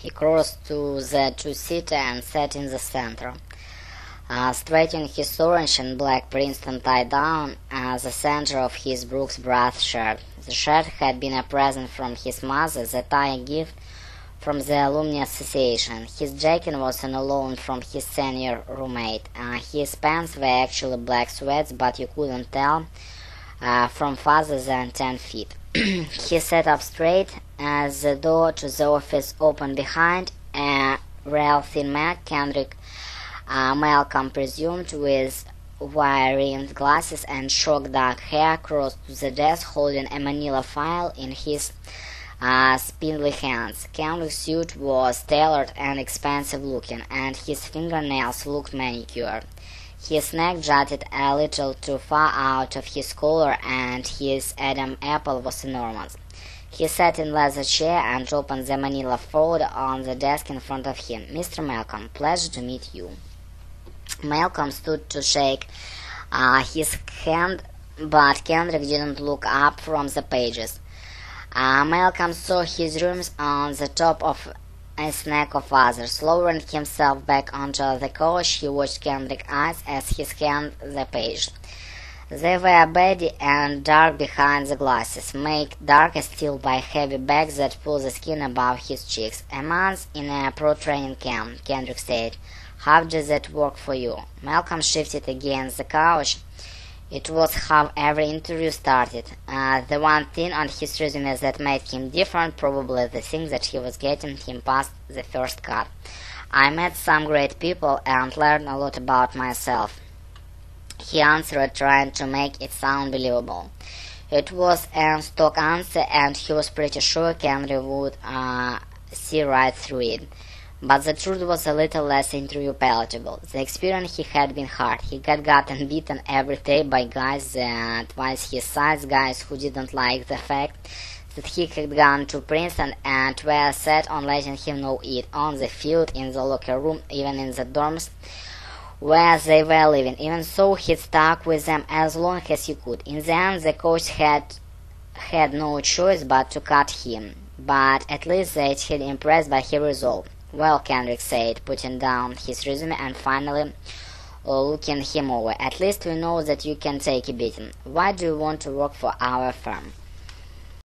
He crossed to the two-seater and sat in the center. Straightening his orange and black Princeton tie down the center of his Brooks Brothers shirt. The shirt had been a present from his mother, the tie a gift from the Alumni Association. His jacket was on a loan from his senior roommate. His pants were actually black sweats, but you couldn't tell from farther than 10 feet. He sat up straight as the door to the office opened behind. A real thin man, Kendrick Malcolm presumed, with wire-rimmed glasses and shock dark hair, crossed to the desk holding a manila file in his spindly hands. Kendrick's suit was tailored and expensive-looking, and his fingernails looked manicured. His neck jutted a little too far out of his collar, and his Adam apple was enormous. He sat in a leather chair and opened the manila folder on the desk in front of him. "Mr. Malcolm, pleasure to meet you." Malcolm stood to shake his hand, but Kendrick didn't look up from the pages. Malcolm saw his rooms on the top of a stack of others. Lowering himself back onto the couch, he watched Kendrick's eyes as he scanned the page. They were beady and dark behind the glasses, made darker still by heavy bags that pulled the skin above his cheeks. "A month in a pro-training camp," Kendrick said. "How does that work for you?" Malcolm shifted against the couch. It was how every interview started. The one thing on his resume that made him different, probably the thing that he was getting him past the first cut. "I met some great people and learned a lot about myself," he answered, trying to make it sound believable. It was a stock answer, and he was pretty sure Kendrick would see right through it. But the truth was a little less interview palatable. The experience he had been hard. He had gotten beaten every day by guys twice his size, guys who didn't like the fact that he had gone to Princeton and were set on letting him know it, on the field, in the locker room, even in the dorms where they were living. Even so, he stuck with them as long as he could. In the end, the coach had no choice but to cut him. But at least they had impressed by his resolve. "Well," Kendrick said, putting down his resume and finally looking him over, "at least we know that you can take a beating. Why do you want to work for our firm?"